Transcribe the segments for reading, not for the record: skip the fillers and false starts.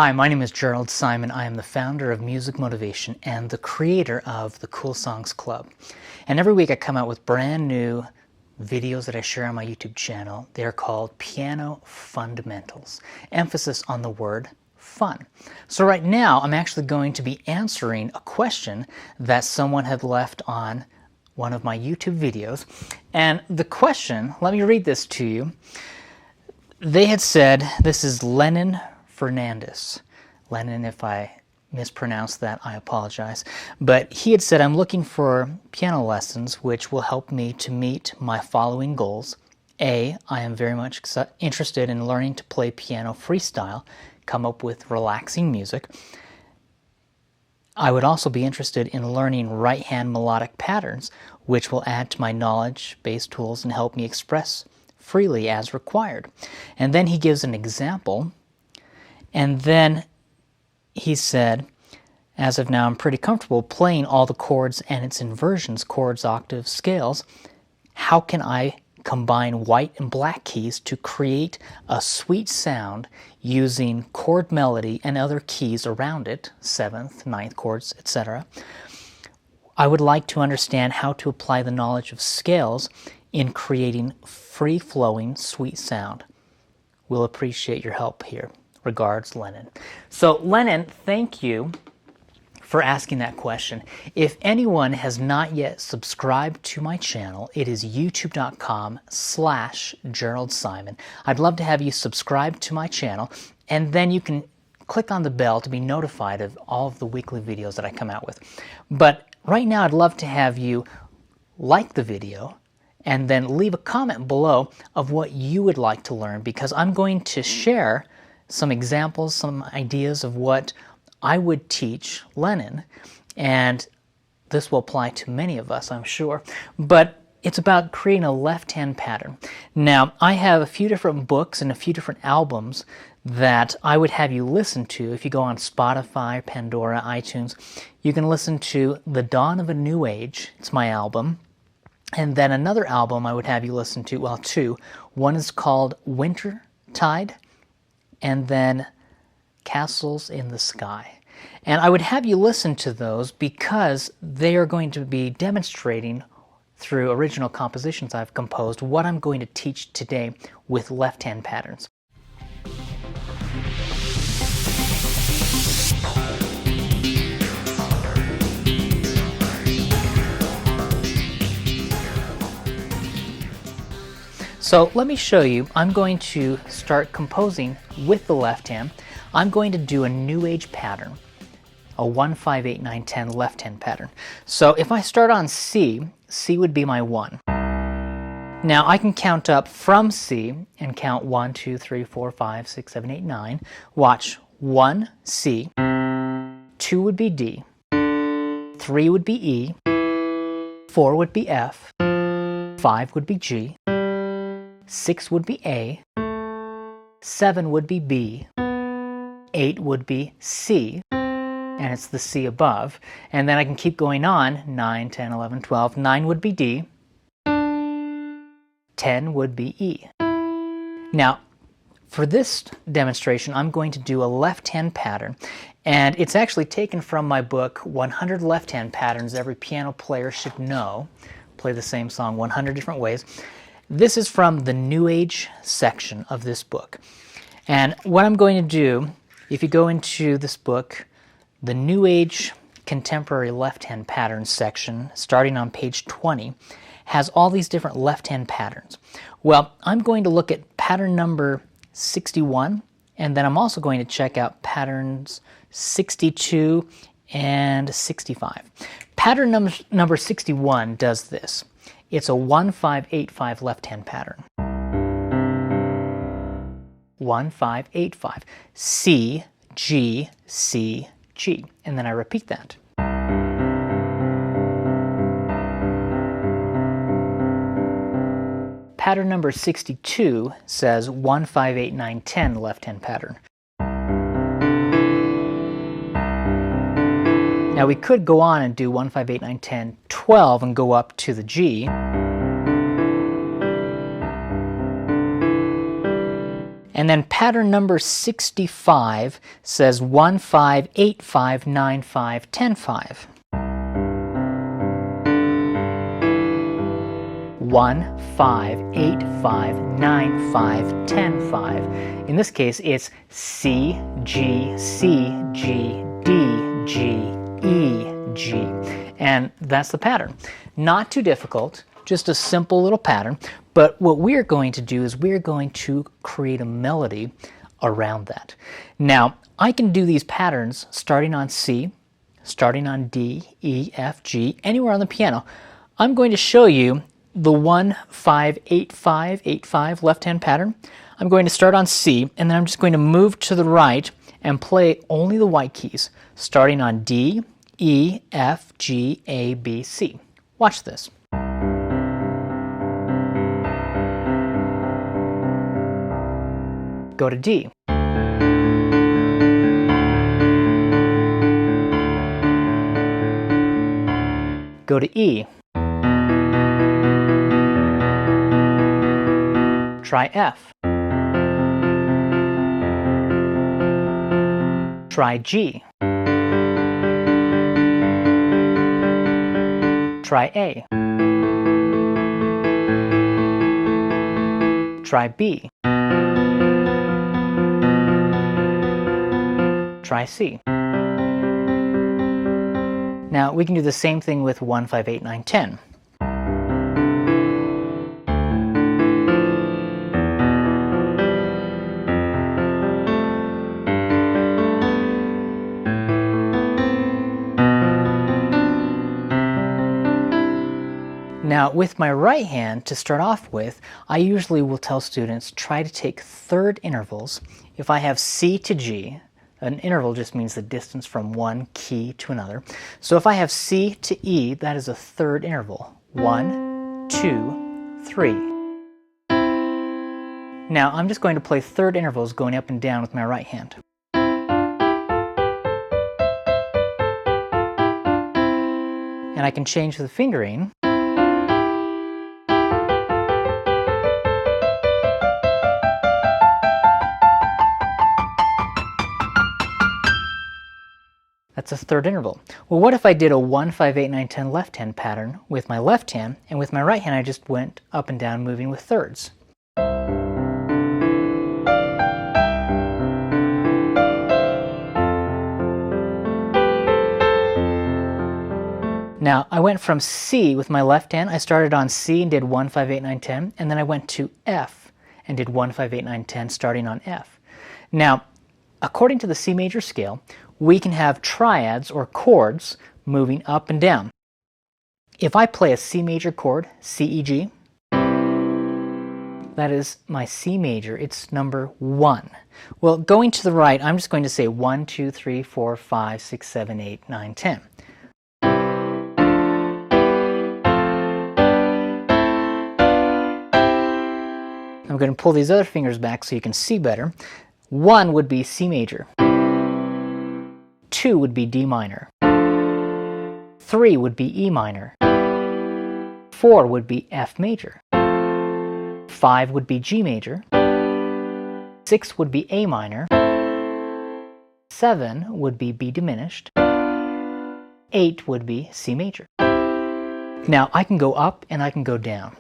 Hi, my name is Jerald Simon. I am the founder of Music Motivation and the creator of the Cool Songs Club. And every week I come out with brand new videos that I share on my YouTube channel. They are called Piano Fundamentals, emphasis on the word fun. So right now I'm actually going to be answering a question that someone had left on one of my YouTube videos. And the question, let me read this to you. They had said, this is Lennon Fernandez. Lennon, if I mispronounced that, I apologize. But he had said, I'm looking for piano lessons which will help me to meet my following goals. A, I am very much interested in learning to play piano freestyle, come up with relaxing music. I would also be interested in learning right-hand melodic patterns, which will add to my knowledge-based tools and help me express freely as required. And then he gives an example. And then he said, as of now, I'm pretty comfortable playing all the chords and its inversions, chords, octaves, scales. How can I combine white and black keys to create a sweet sound using chord melody and other keys around it, 7th, 9th chords, etc.? I would like to understand how to apply the knowledge of scales in creating free-flowing, sweet sound. We'll appreciate your help here. Regards, Lennon. So Lennon, thank you for asking that question. If anyone has not yet subscribed to my channel, it is youtube.com/Jerald Simon. I'd love to have you subscribe to my channel, and then you can click on the bell to be notified of all of the weekly videos that I come out with. But right now I'd love to have you like the video and then leave a comment below of what you would like to learn, because I'm going to share some examples, some ideas of what I would teach Lennon, and this will apply to many of us, I'm sure. But it's about creating a left-hand pattern. Now, I have a few different books and a few different albums that I would have you listen to. If you go on Spotify, Pandora, iTunes, you can listen to The Dawn of a New Age. It's my album. And then another album I would have you listen to, well, two. One is called Wintertide, and then Castles in the Sky. And I would have you listen to those because they are going to be demonstrating through original compositions I've composed what I'm going to teach today with left-hand patterns. So let me show you. I'm going to start composing with the left hand. I'm going to do a New Age pattern, a 1, 5, 8, 9, 10 left hand pattern. So if I start on C, C would be my 1. Now I can count up from C and count 1, 2, 3, 4, 5, 6, 7, 8, 9. Watch. 1, C. 2 would be D. 3 would be E. 4 would be F. 5 would be G. 6 would be A, 7 would be B, 8 would be C, and it's the C above. And then I can keep going on, 9, 10, 11, 12. 9 would be D, 10 would be E. Now, for this demonstration, I'm going to do a left-hand pattern, and it's actually taken from my book, 100 Left-Hand Patterns Every Piano Player Should Know. Play the same song 100 different ways. This is from the New Age section of this book. And what I'm going to do, if you go into this book, the New Age Contemporary Left-Hand Patterns section, starting on page 20, has all these different left-hand patterns. Well, I'm going to look at pattern number 61, and then I'm also going to check out patterns 62 and 65. Pattern number 61 does this. It's a 1, 5, 8, 5 left-hand pattern. 1, 5, 8, 5. C, G, C, G. And then I repeat that. Pattern number 62 says 1, 5, 8, 9, 10 left-hand pattern. Now we could go on and do 1, 5, 8, 9, 10, 12 and go up to the G. And then pattern number 65 says 1, 5, 8, 5, 9, 5, 10, 5. 1, 5, 8, 5, 9, 5, 10, 5. In this case, it's C, G, C, G, D, G, E, G. And that's the pattern. Not too difficult, just a simple little pattern. But what we're going to do is we're going to create a melody around that. Now, I can do these patterns starting on C, starting on D, E, F, G, anywhere on the piano. I'm going to show you the 1, 5, 8, 5, 8, 5 left-hand pattern. I'm going to start on C, and then I'm just going to move to the right and play only the white keys, starting on D, E, F, G, A, B, C. Watch this. Go to D. Go to E. Try F. Try G. Try A. Try B. Try C. Now we can do the same thing with 1, 5, 8, 9, 10. Now, with my right hand, to start off with, I usually will tell students try to take third intervals. If I have C to G, an interval just means the distance from one key to another. So if I have C to E, that is a third interval. 1, 2, 3. Now, I'm just going to play third intervals going up and down with my right hand. And I can change the fingering. That's a third interval. Well, what if I did a 1, 5, 8, 9, 10 left hand pattern with my left hand, and with my right hand I just went up and down moving with thirds? Now, I went from C with my left hand. I started on C and did 1, 5, 8, 9, 10, and then I went to F and did 1, 5, 8, 9, 10 starting on F. Now, according to the C major scale, we can have triads or chords moving up and down. If I play a C major chord, C, E, G, that is my C major, it's number 1. Well, going to the right, I'm just going to say 1, 2, 3, 4, 5, 6, 7, 8, 9, 10. I'm going to pull these other fingers back so you can see better. 1 would be C major. 2 would be D minor. 3 would be E minor. 4 would be F major. 5 would be G major. 6 would be A minor. 7 would be B diminished. 8 would be C major. Now I can go up and I can go down.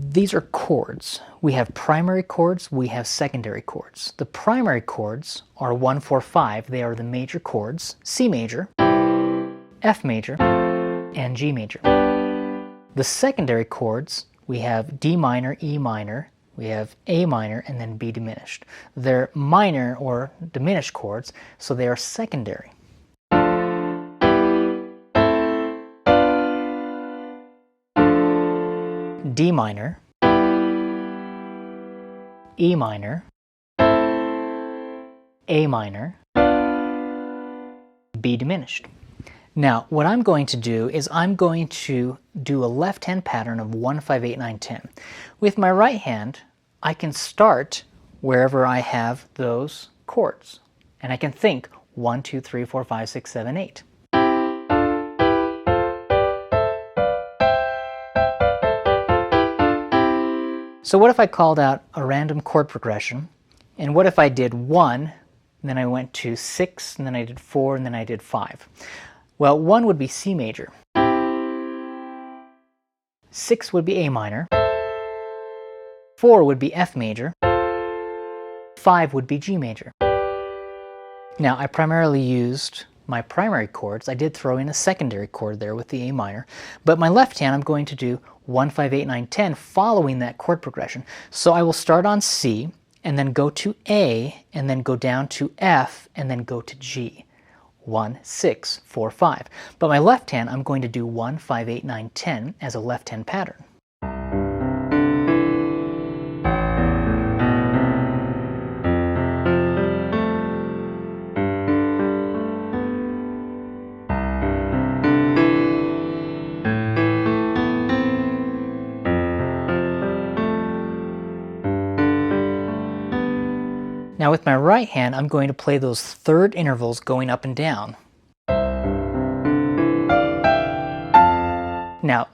These are chords. We have primary chords, we have secondary chords. The primary chords are 1, 4, 5. They are the major chords: C major, F major, and G major. The secondary chords, we have D minor, E minor, we have A minor, and then B diminished. They're minor or diminished chords, so they are secondary. D minor, E minor, A minor, B diminished. Now, what I'm going to do is I'm going to do a left hand pattern of 1, 5, 8, 9, 10. With my right hand, I can start wherever I have those chords. And I can think 1, 2, 3, 4, 5, 6, 7, 8. So what if I called out a random chord progression And what if I did 1, and then I went to 6, and then I did 4, and then I did 5? Well, 1 would be C major. 6 would be A minor. 4 would be F major. 5 would be G major. Now, I primarily used my primary chords. I did throw in a secondary chord there with the A minor, but my left hand I'm going to do 1, 5, 8, 9, 10 following that chord progression. So I will start on C, and then go to A, and then go down to F, and then go to G. 1, 6, 4, 5. But my left hand I'm going to do 1, 5, 8, 9, 10 as a left hand pattern. Now with my right hand, I'm going to play those third intervals going up and down. Now,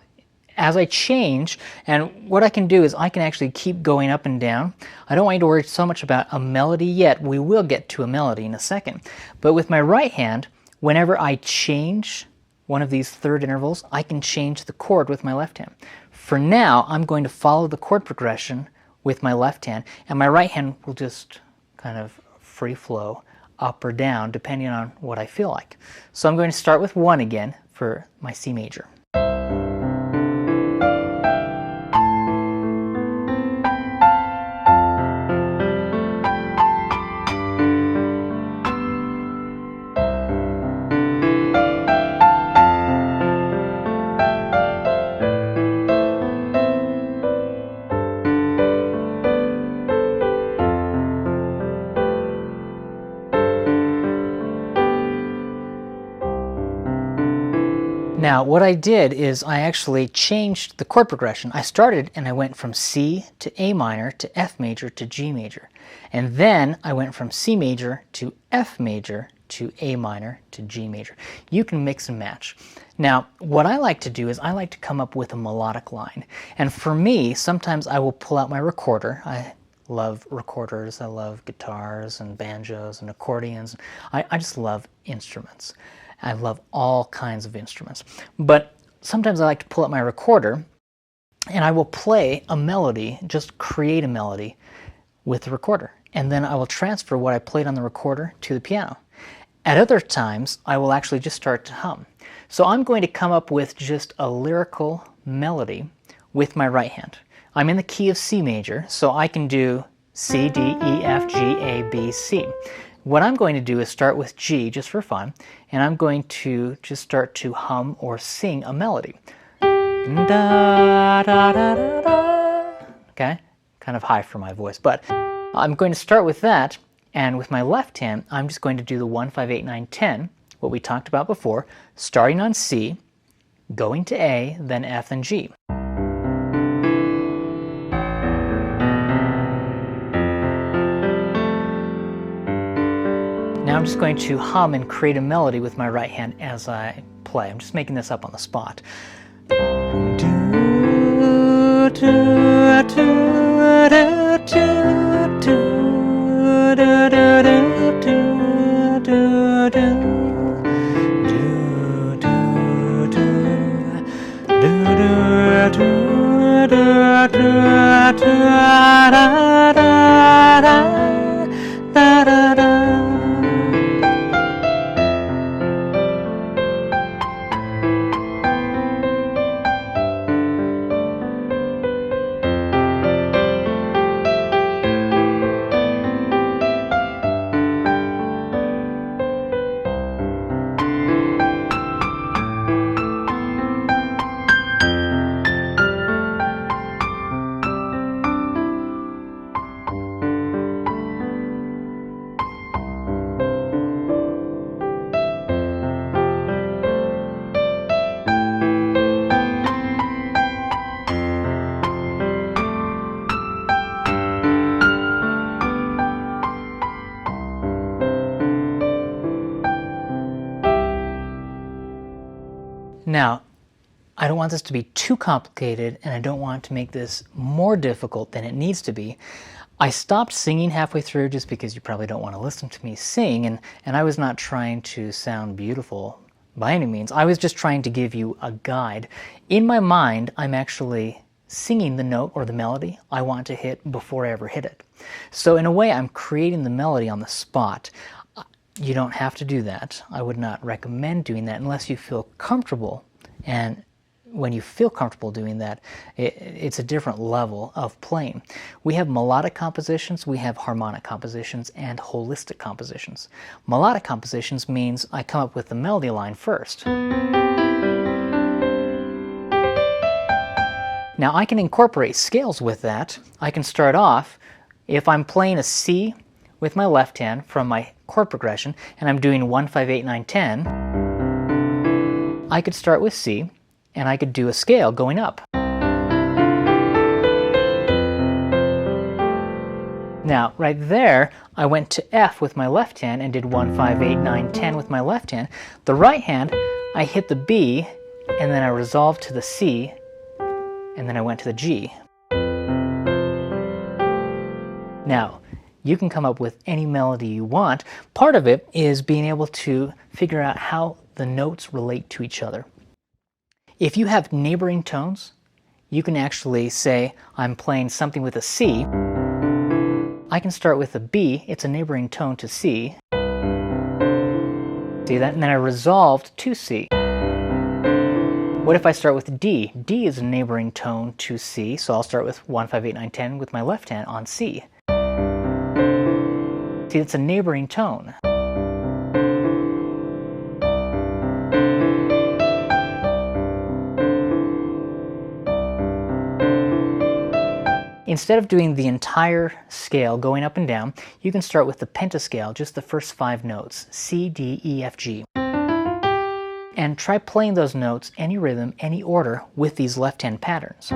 as I change, and what I can do is I can actually keep going up and down. I don't want you to worry so much about a melody yet. We will get to a melody in a second. But with my right hand, whenever I change one of these third intervals, I can change the chord with my left hand. For now, I'm going to follow the chord progression with my left hand, and my right hand will just kind of free flow up or down depending on what I feel like. So I'm going to start with 1 again for my C major. Now, what I did is I actually changed the chord progression. I started and I went from C to A minor to F major to G major. And then I went from C major to F major to A minor to G major. You can mix and match. Now, what I like to do is I like to come up with a melodic line. And for me, sometimes I will pull out my recorder. I love recorders. I love guitars and banjos and accordions. I just love instruments. I love all kinds of instruments. But sometimes I like to pull up my recorder and I will play a melody, just create a melody with the recorder. And then I will transfer what I played on the recorder to the piano. At other times, I will actually just start to hum. So I'm going to come up with just a lyrical melody with my right hand. I'm in the key of C major, so I can do C, D, E, F, G, A, B, C. What I'm going to do is start with G just for fun, and I'm going to just start to hum or sing a melody. Da, da, da, da, da. Okay, kind of high for my voice, but I'm going to start with that, and with my left hand, I'm just going to do the 1, 5, 8, 9, 10, what we talked about before, starting on C, going to A, then F, then G. Now I'm just going to hum and create a melody with my right hand as I play. I'm just making this up on the spot. Now, I don't want this to be too complicated, and I don't want to make this more difficult than it needs to be. I stopped singing halfway through just because you probably don't want to listen to me sing, and I was not trying to sound beautiful by any means. I was just trying to give you a guide. In my mind, I'm actually singing the note or the melody I want to hit before I ever hit it. So in a way, I'm creating the melody on the spot. You don't have to do that. I would not recommend doing that unless you feel comfortable. And when you feel comfortable doing that, it's a different level of playing. We have melodic compositions, we have harmonic compositions, and holistic compositions. Melodic compositions means I come up with the melody line first. Now I can incorporate scales with that. I can start off, if I'm playing a C with my left hand from my chord progression, and I'm doing 1, 5, 8, 9, 10, I could start with C, and I could do a scale going up. Now, right there, I went to F with my left hand and did 1, 5, 8, 9, 10 with my left hand. The right hand, I hit the B, and then I resolved to the C, and then I went to the G. Now, you can come up with any melody you want. Part of it is being able to figure out how the notes relate to each other. If you have neighboring tones, you can actually say, I'm playing something with a C. I can start with a B, it's a neighboring tone to C. See that? And then I resolved to C. What if I start with D? D is a neighboring tone to C, so I'll start with 1, 5, 8, 9, 10 with my left hand on C. See, it's a neighboring tone. Instead of doing the entire scale going up and down, you can start with the pentascale, just the first 5 notes, C, D, E, F, G. And try playing those notes, any rhythm, any order, with these left-hand patterns.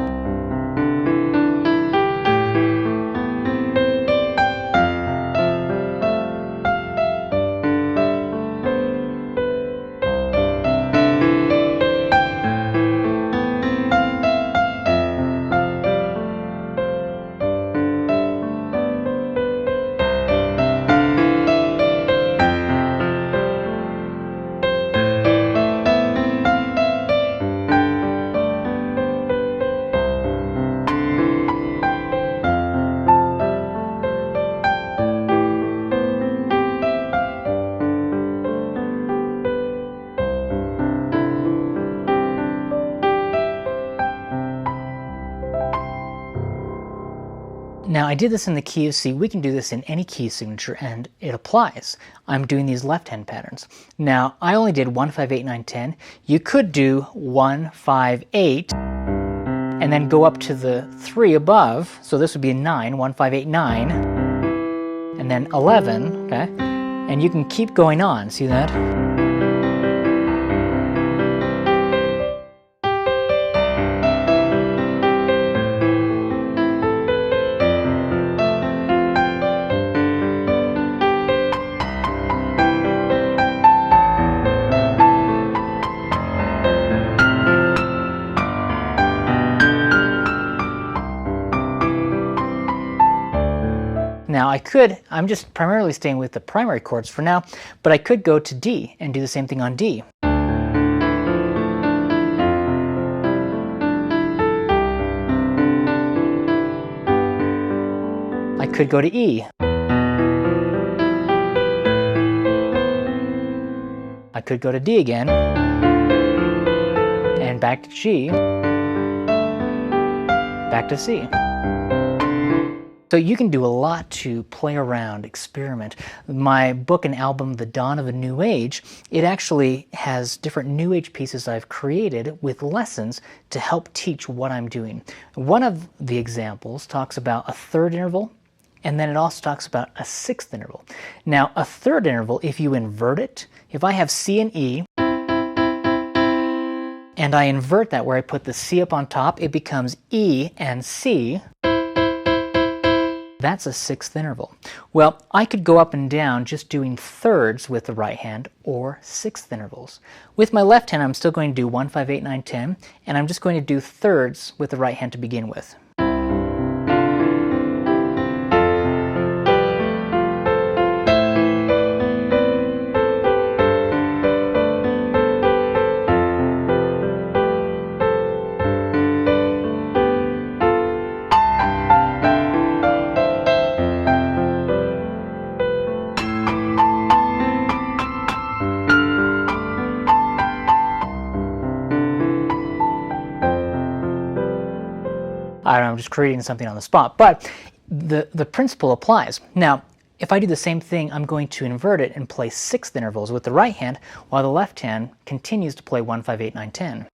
Now I did this in the key of C. We can do this in any key signature and it applies. I'm doing these left-hand patterns. Now I only did 1, 5, 8, 9, 10. You could do 1, 5, 8 and then go up to the 3 above. So this would be a 9, 1, 5, 8, 9, and then 11, okay? And you can keep going on, see that? Now I'm just primarily staying with the primary chords for now, but I could go to D and do the same thing on D. I could go to E. I could go to D again, and back to G, back to C. So you can do a lot to play around, experiment. My book and album, The Dawn of a New Age, it actually has different New Age pieces I've created with lessons to help teach what I'm doing. One of the examples talks about a third interval, and then it also talks about a sixth interval. Now, a third interval, if you invert it, if I have C and E, and I invert that where I put the C up on top, it becomes E and C. That's a sixth interval. Well, I could go up and down just doing thirds with the right hand or sixth intervals. With my left hand, I'm still going to do 1, 5, 8, 9, 10, and I'm just going to do thirds with the right hand to begin with. I'm just creating something on the spot, but the principle applies. Now, if I do the same thing, I'm going to invert it and play sixth intervals with the right hand, while the left hand continues to play 1, 5, 8, 9, 10.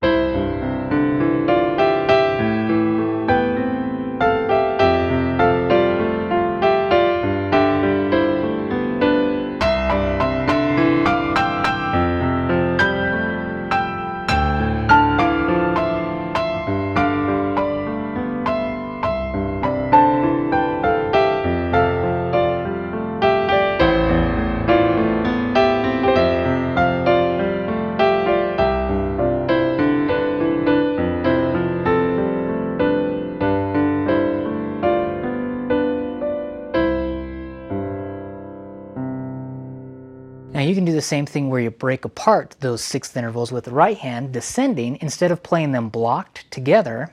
Now you can do the same thing where you break apart those sixth intervals with the right hand, descending. Instead of playing them blocked together,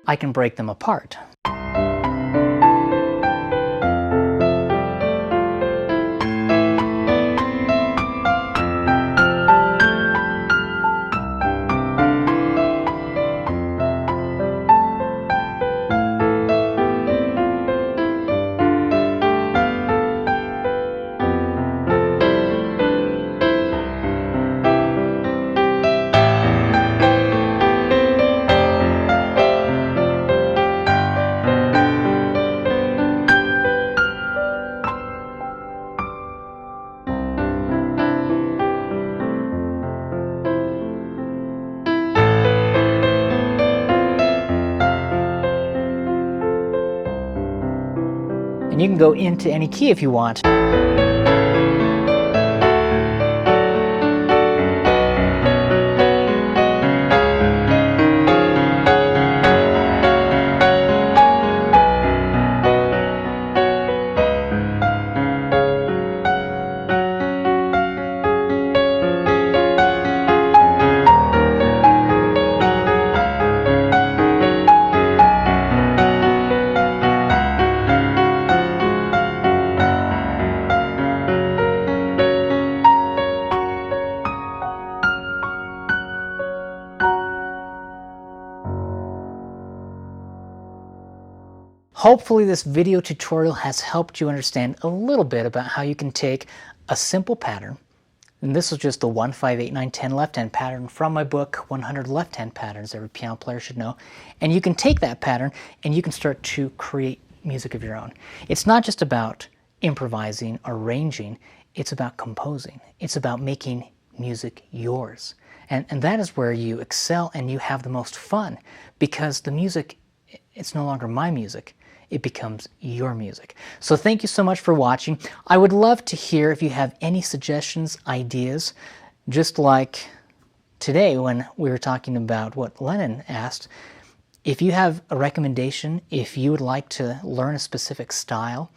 I can break them apart. And you can go into any key if you want. Hopefully this video tutorial has helped you understand a little bit about how you can take a simple pattern, and this is just the 1, 5, 8, 9, 10 left-hand pattern from my book, 100 Left-Hand Patterns Every Piano Player Should Know, and you can take that pattern and you can start to create music of your own. It's not just about improvising, arranging, it's about composing. It's about making music yours. And that is where you excel and you have the most fun, because the music, it's no longer my music. It becomes your music. So thank you so much for watching. I would love to hear if you have any suggestions, ideas, just like today when we were talking about what Lennon asked. If you have a recommendation, if you would like to learn a specific style,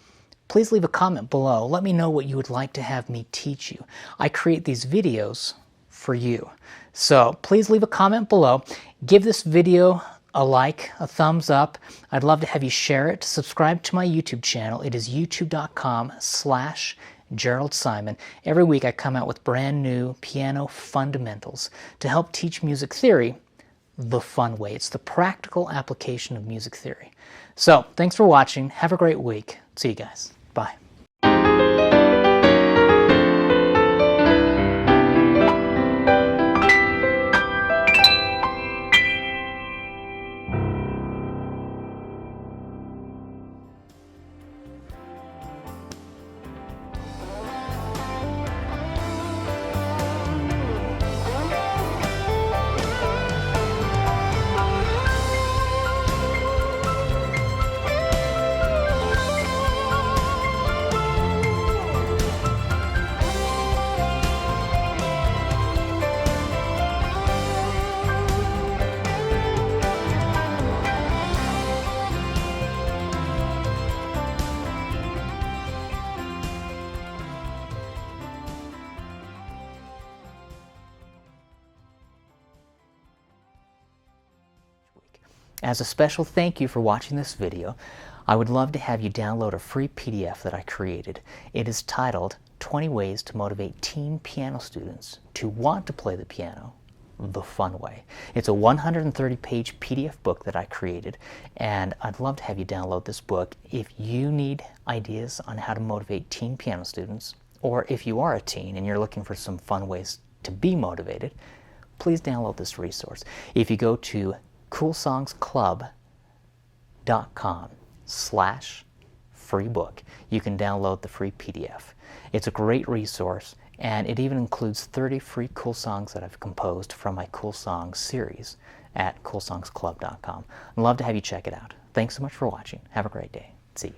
please leave a comment below. Let me know what you would like to have me teach you. I create these videos for you. So please leave a comment below. Give this video a like, a thumbs up. I'd love to have you share it. Subscribe to my YouTube channel. It is youtube.com/Jerald Simon. Every week I come out with brand new piano fundamentals to help teach music theory the fun way. It's the practical application of music theory. So thanks for watching. Have a great week. See you guys. Bye. As a special thank you for watching this video, I would love to have you download a free PDF that I created. It is titled 20 Ways to Motivate Teen Piano Students to Want to Play the Piano the fun way. It's a 130-page PDF book that I created, and I'd love to have you download this book. If you need ideas on how to motivate teen piano students, or if you are a teen and you're looking for some fun ways to be motivated, please download this resource. If you go to coolsongsclub.com/free book, you can download the free PDF. It's a great resource, and it even includes 30 free cool songs that I've composed from my Cool Songs series at coolsongsclub.com. I'd love to have you check it out. Thanks so much for watching. Have a great day. See you.